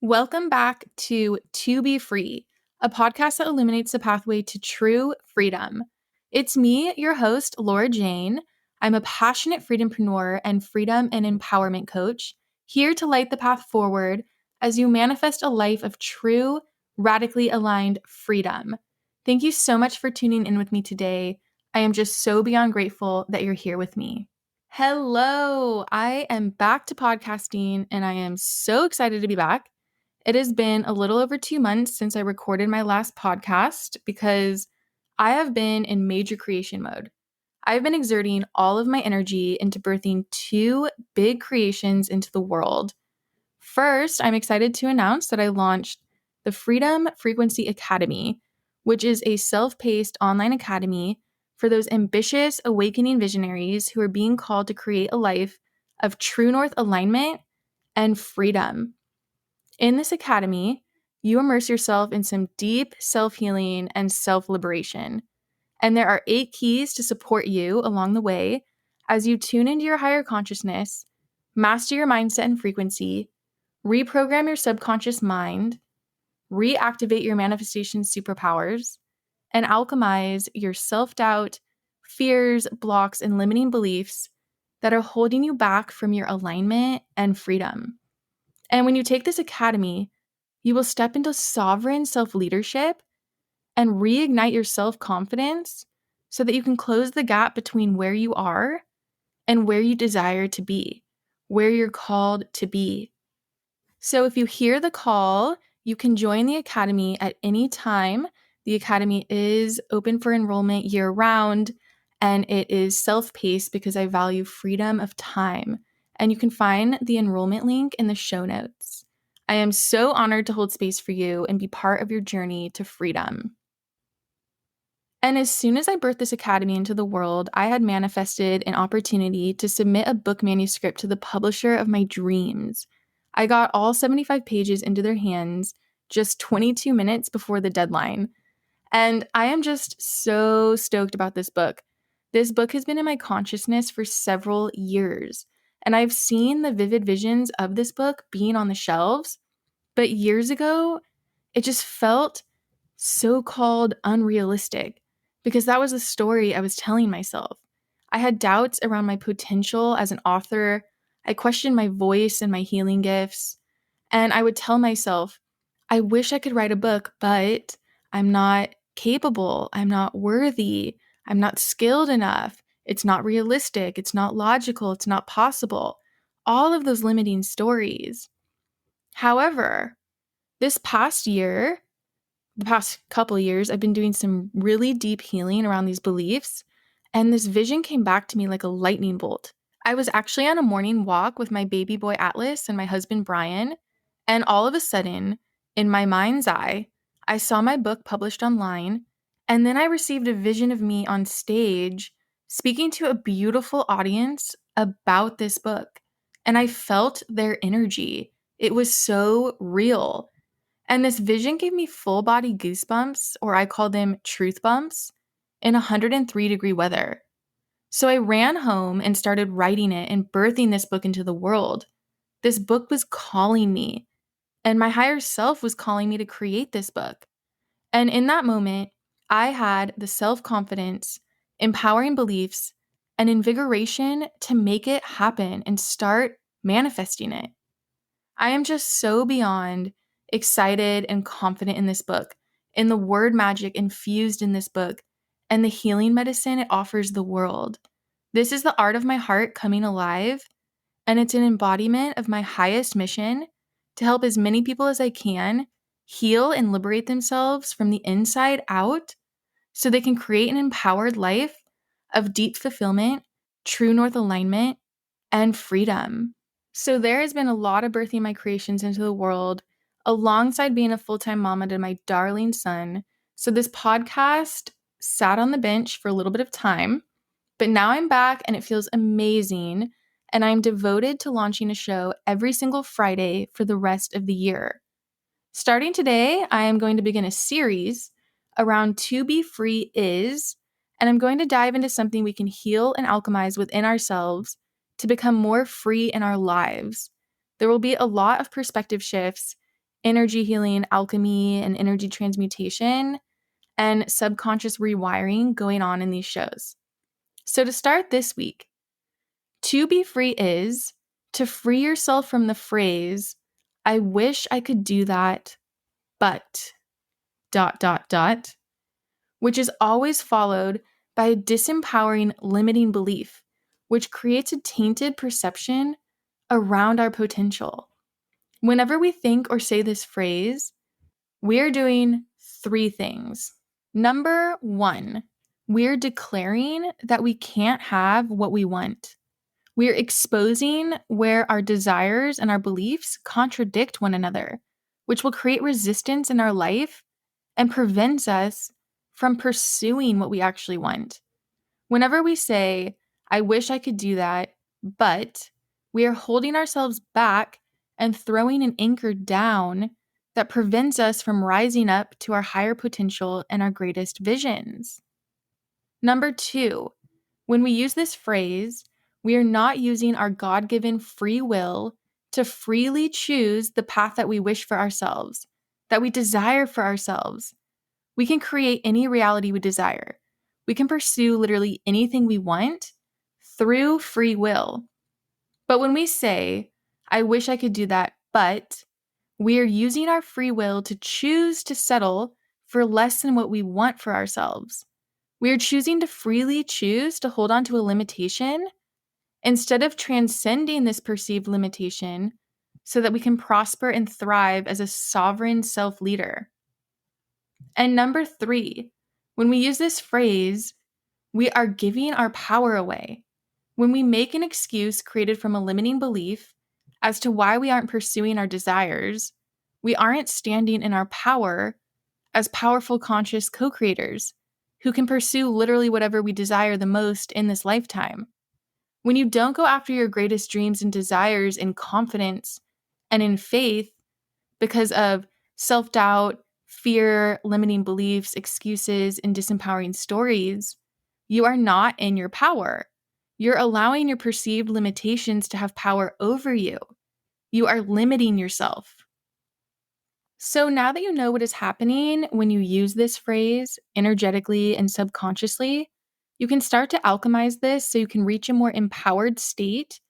Welcome back To Be Free, a podcast that illuminates the pathway to true freedom. It's me, your host, Laura Jane. I'm a passionate freedompreneur and freedom and empowerment coach, here to light the path forward as you manifest a life of true, radically aligned freedom. Thank you so much for tuning in with me today. I am just so beyond grateful that you're here with me. Hello, I am back to podcasting and I am so excited to be back. It has been a little over 2 months since I recorded my last podcast because I have been in major creation mode. I've been exerting all of my energy into birthing 2 big creations into the world. First, I'm excited to announce that I launched the Freedom Frequency Academy, which is a self-paced online academy for those ambitious, awakening visionaries who are being called to create a life of true north alignment and freedom. In this academy, you immerse yourself in some deep self-healing and self-liberation. And there are 8 keys to support you along the way as you tune into your higher consciousness, master your mindset and frequency, reprogram your subconscious mind, reactivate your manifestation superpowers, and alchemize your self-doubt, fears, blocks, and limiting beliefs that are holding you back from your alignment and freedom. And when you take this academy, you will step into sovereign self-leadership and reignite your self-confidence so that you can close the gap between where you are and where you desire to be, where you're called to be. So if you hear the call, you can join the academy at any time. The academy is open for enrollment year-round, and it is self-paced because I value freedom of time. And you can find the enrollment link in the show notes. I am so honored to hold space for you and be part of your journey to freedom. And as soon as I birthed this academy into the world, I had manifested an opportunity to submit a book manuscript to the publisher of my dreams. I got all 75 pages into their hands just 22 minutes before the deadline. And I am just so stoked about this book. This book has been in my consciousness for several years, and I've seen the vivid visions of this book being on the shelves. But years ago, it just felt so-called unrealistic because that was the story I was telling myself. I had doubts around my potential as an author. I questioned my voice and my healing gifts. And I would tell myself, I wish I could write a book, but I'm not capable. I'm not worthy. I'm not skilled enough. It's not realistic. It's not logical. It's not possible. All of those limiting stories. However, this past year, the past couple of years, I've been doing some really deep healing around these beliefs, and this vision came back to me like a lightning bolt. I was actually on a morning walk with my baby boy Atlas and my husband Brian, and all of a sudden, in my mind's eye, I saw my book published online, and then I received a vision of me on stage speaking to a beautiful audience about this book, and I felt their energy. It was so real. And this vision gave me full body goosebumps, or I call them truth bumps, in 103-degree weather. So I ran home and started writing it and birthing this book into the world. This book was calling me, and my higher self was calling me to create this book. And in that moment, I had the self-confidence, empowering beliefs, and invigoration to make it happen and start manifesting it. I am just so beyond excited and confident in this book, in the word magic infused in this book, and the healing medicine it offers the world. This is the art of my heart coming alive, and it's an embodiment of my highest mission to help as many people as I can heal and liberate themselves from the inside out so they can create an empowered life of deep fulfillment, true north alignment, and freedom. So there has been a lot of birthing my creations into the world alongside being a full-time mama to my darling son. So this podcast sat on the bench for a little bit of time, but now I'm back and it feels amazing. And I'm devoted to launching a show every single Friday for the rest of the year. Starting today, I am going to begin a series around To Be Free Is, and I'm going to dive into something we can heal and alchemize within ourselves to become more free in our lives. There will be a lot of perspective shifts energy healing, alchemy, and energy transmutation, and subconscious rewiring going on in these shows. So to start this week, to be free is to free yourself from the phrase, I wish I could do that, but ... which is always followed by a disempowering, limiting belief, which creates a tainted perception around our potential. Whenever we think or say this phrase, we're doing 3 things. Number 1, we're declaring that we can't have what we want. We're exposing where our desires and our beliefs contradict one another, which will create resistance in our life and prevents us from pursuing what we actually want. Whenever we say, I wish I could do that, but we are holding ourselves back and throwing an anchor down that prevents us from rising up to our higher potential and our greatest visions. Number 2, when we use this phrase, we are not using our God-given free will to freely choose the path that we wish for ourselves, that we desire for ourselves. We can create any reality we desire. We can pursue literally anything we want through free will. But when we say, I wish I could do that, but we are using our free will to choose to settle for less than what we want for ourselves. We are choosing to freely choose to hold on to a limitation instead of transcending this perceived limitation so that we can prosper and thrive as a sovereign self-leader. And number 3, when we use this phrase, we are giving our power away. When we make an excuse created from a limiting belief as to why we aren't pursuing our desires, we aren't standing in our power as powerful conscious co-creators who can pursue literally whatever we desire the most in this lifetime. When you don't go after your greatest dreams and desires in confidence and in faith because of self-doubt, fear, limiting beliefs, excuses, and disempowering stories, you are not in your power. You're allowing your perceived limitations to have power over you. You are limiting yourself. So now that you know what is happening when you use this phrase energetically and subconsciously, you can start to alchemize this so you can reach a more empowered state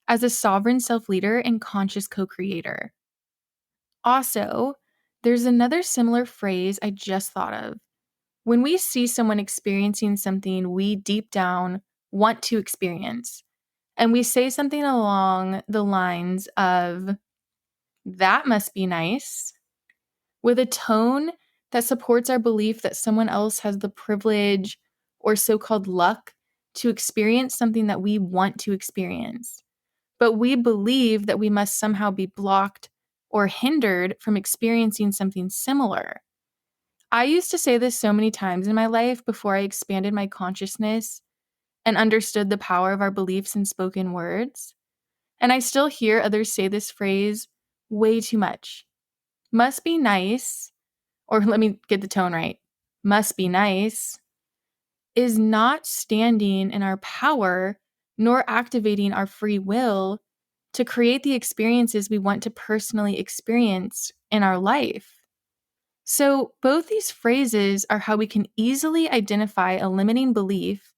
as a sovereign self-leader and conscious co-creator. Also, there's another similar phrase I just thought of. When we see someone experiencing something we deep down want to experience, and we say something along the lines of, that must be nice, with a tone that supports our belief that someone else has the privilege or so-called luck to experience something that we want to experience. But we believe that we must somehow be blocked or hindered from experiencing something similar. I used to say this so many times in my life before I expanded my consciousness and understood the power of our beliefs in spoken words. And I still hear others say this phrase way too much. Must be nice, or let me get the tone right, must be nice, is not standing in our power nor activating our free will to create the experiences we want to personally experience in our life. So both these phrases are how we can easily identify a limiting belief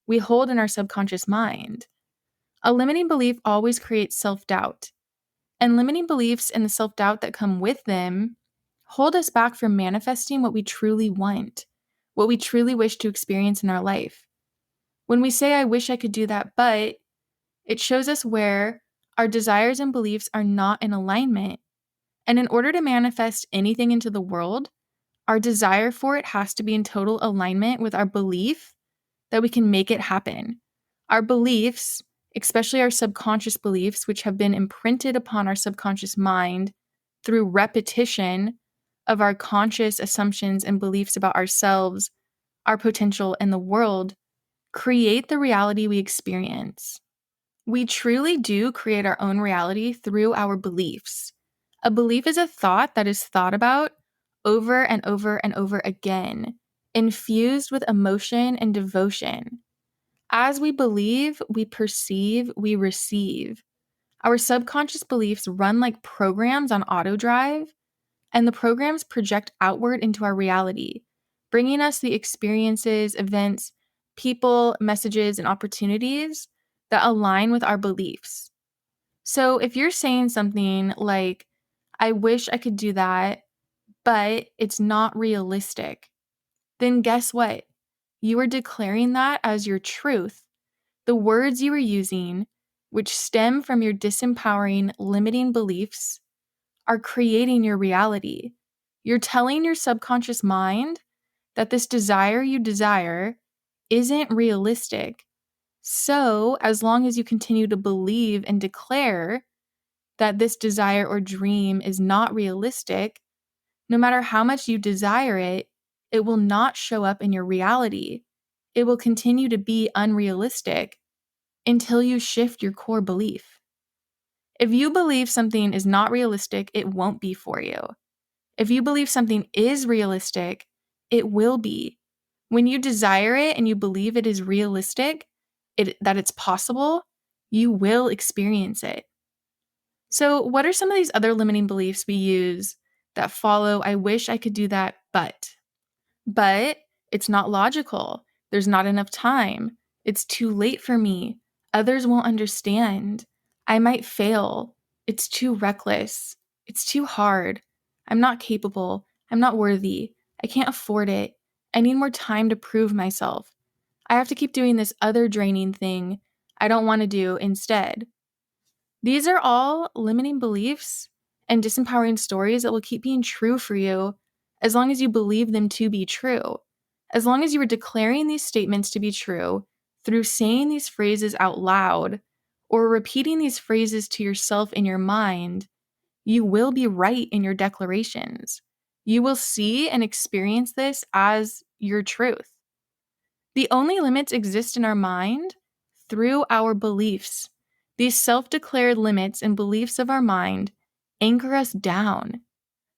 we hold in our subconscious mind. A limiting belief always creates self-doubt, and limiting beliefs and the self-doubt that come with them hold us back from manifesting what we truly want, what we truly wish to experience in our life. When we say, I wish I could do that, but it shows us where our desires and beliefs are not in alignment. And in order to manifest anything into the world, our desire for it has to be in total alignment with our belief that we can make it happen. Our beliefs, especially our subconscious beliefs, which have been imprinted upon our subconscious mind through repetition of our conscious assumptions and beliefs about ourselves, our potential, and the world, create the reality we experience. We truly do create our own reality through our beliefs. A belief is a thought that is thought about over and over and over again, infused with emotion and devotion. As we believe, we perceive, we receive. Our subconscious beliefs run like programs on auto drive, and the programs project outward into our reality, bringing us the experiences, events, people, messages, and opportunities that align with our beliefs. So if you're saying something like, I wish I could do that, but it's not realistic, then guess what? You are declaring that as your truth. The words you are using, which stem from your disempowering, limiting beliefs, are creating your reality. You're telling your subconscious mind that this desire you desire isn't realistic. So, as long as you continue to believe and declare that this desire or dream is not realistic, no matter how much you desire it, it will not show up in your reality. It will continue to be unrealistic until you shift your core belief. If you believe something is not realistic, it won't be for you. If you believe something is realistic, it will be. When you desire it and you believe it is realistic, that it's possible, you will experience it. So, what are some of these other limiting beliefs we use that follow, I wish I could do that, but it's not logical. There's not enough time. It's too late for me. Others won't understand. I might fail. It's too reckless. It's too hard. I'm not capable. I'm not worthy. I can't afford it. I need more time to prove myself. I have to keep doing this other draining thing I don't want to do instead. These are all limiting beliefs and disempowering stories that will keep being true for you as long as you believe them to be true. As long as you are declaring these statements to be true through saying these phrases out loud or repeating these phrases to yourself in your mind, you will be right in your declarations. You will see and experience this as your truth. The only limits exist in our mind through our beliefs. These self-declared limits and beliefs of our mind anchor us down.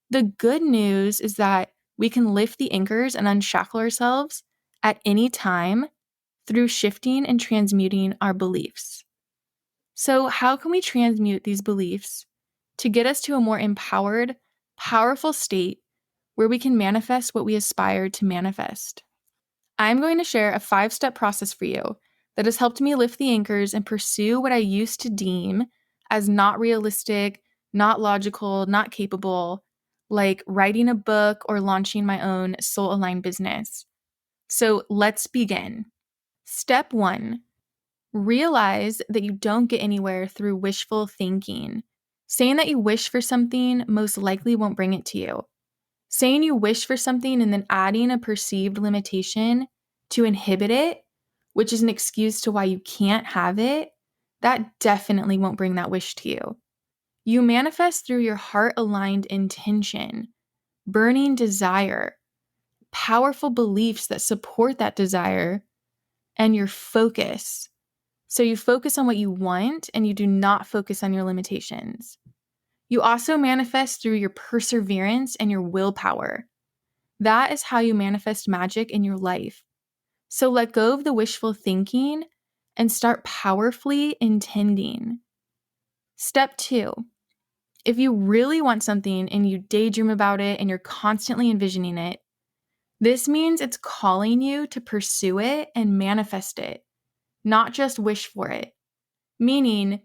The good news is that we can lift the anchors and unshackle ourselves at any time through shifting and transmuting our beliefs. So, how can we transmute these beliefs to get us to a more empowered, powerful state where we can manifest what we aspire to manifest? I'm going to share a 5-step process for you that has helped me lift the anchors and pursue what I used to deem as not realistic, not logical, not capable, like writing a book or launching my own soul-aligned business. So let's begin. Step 1, realize that you don't get anywhere through wishful thinking. Saying that you wish for something most likely won't bring it to you. Saying you wish for something and then adding a perceived limitation to inhibit it, which is an excuse to why you can't have it, that definitely won't bring that wish to you. You manifest through your heart-aligned intention, burning desire, powerful beliefs that support that desire, and your focus. So you focus on what you want and you do not focus on your limitations. You also manifest through your perseverance and your willpower. That is how you manifest magic in your life. So let go of the wishful thinking and start powerfully intending. Step 2, if you really want something and you daydream about it and you're constantly envisioning it, this means it's calling you to pursue it and manifest it, not just wish for it. Meaning,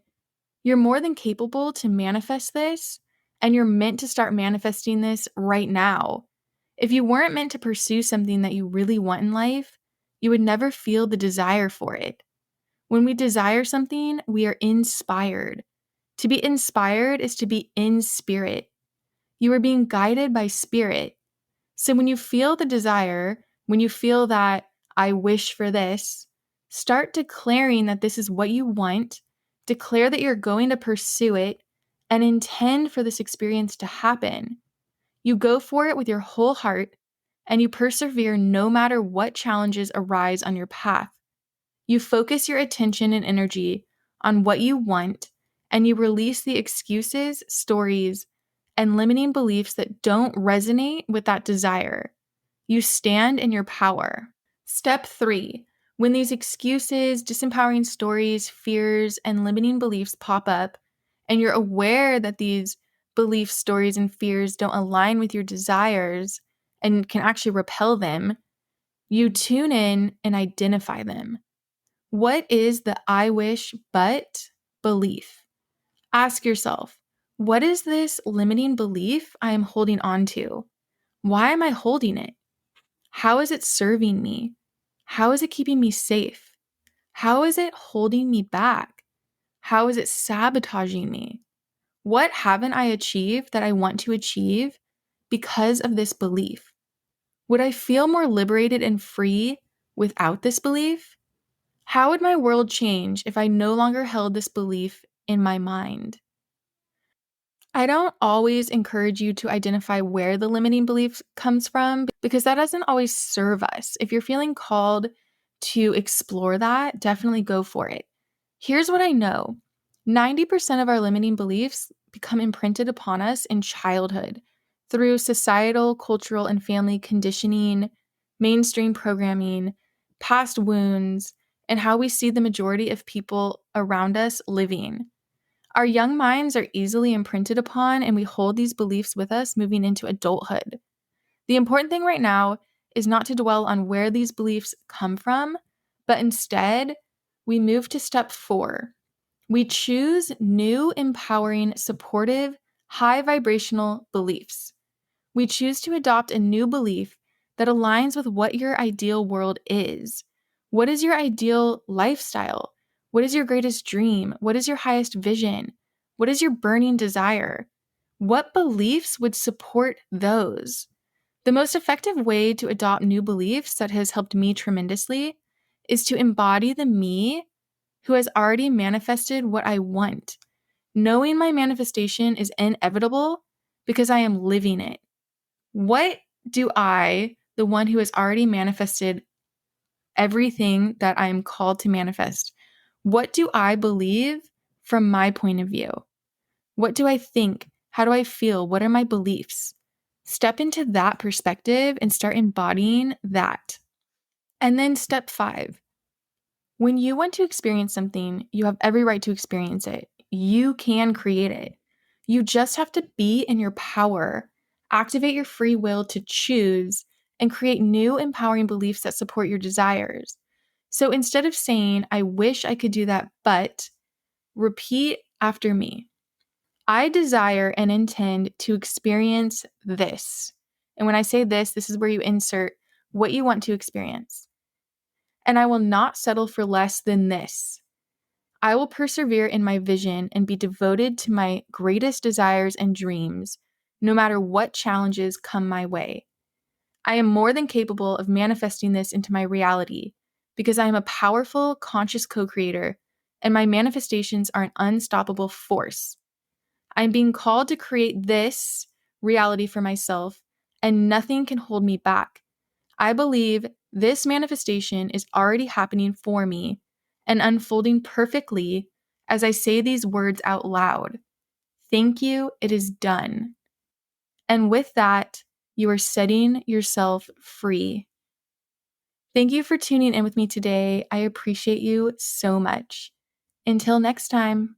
you're more than capable to manifest this, and you're meant to start manifesting this right now. If you weren't meant to pursue something that you really want in life, you would never feel the desire for it. When we desire something, we are inspired. To be inspired is to be in spirit. You are being guided by spirit. So when you feel the desire, when you feel that I wish for this, start declaring that this is what you want, declare that you're going to pursue it, and intend for this experience to happen. You go for it with your whole heart, and you persevere no matter what challenges arise on your path. You focus your attention and energy on what you want, and you release the excuses, stories, and limiting beliefs that don't resonate with that desire. You stand in your power. Step 3, when these excuses, disempowering stories, fears, and limiting beliefs pop up, and you're aware that these beliefs, stories, and fears don't align with your desires and can actually repel them, you tune in and identify them. What is the I wish but belief? Ask yourself, what is this limiting belief I am holding on to? Why am I holding it? How is it serving me? How is it keeping me safe? How is it holding me back? How is it sabotaging me? What haven't I achieved that I want to achieve because of this belief? Would I feel more liberated and free without this belief? How would my world change if I no longer held this belief in my mind? I don't always encourage you to identify where the limiting belief comes from because that doesn't always serve us. If you're feeling called to explore that, definitely go for it. Here's what I know. 90% of our limiting beliefs become imprinted upon us in childhood through societal, cultural, and family conditioning, mainstream programming, past wounds, and how we see the majority of people around us living. Our young minds are easily imprinted upon, and we hold these beliefs with us moving into adulthood. The important thing right now is not to dwell on where these beliefs come from, but instead, we move to step 4. We choose new, empowering, supportive, high vibrational beliefs. We choose to adopt a new belief that aligns with what your ideal world is. What is your ideal lifestyle? What is your greatest dream? What is your highest vision? What is your burning desire? What beliefs would support those? The most effective way to adopt new beliefs that has helped me tremendously is to embody the me who has already manifested what I want, knowing my manifestation is inevitable because I am living it. What do I, the one who has already manifested everything that I am called to manifest, what do I believe from my point of view? What do I think? How do I feel? What are my beliefs? Step into that perspective and start embodying that. And then step 5. When you want to experience something, you have every right to experience it. You can create it. You just have to be in your power, activate your free will to choose, and create new empowering beliefs that support your desires. So instead of saying, I wish I could do that, but repeat after me. I desire and intend to experience this. And when I say this, this is where you insert what you want to experience. And I will not settle for less than this. I will persevere in my vision and be devoted to my greatest desires and dreams, no matter what challenges come my way. I am more than capable of manifesting this into my reality because I am a powerful, conscious co-creator, and my manifestations are an unstoppable force. I'm being called to create this reality for myself, and nothing can hold me back. I believe this manifestation is already happening for me and unfolding perfectly as I say these words out loud. Thank you, it is done. And with that, you are setting yourself free. Thank you for tuning in with me today. I appreciate you so much. Until next time.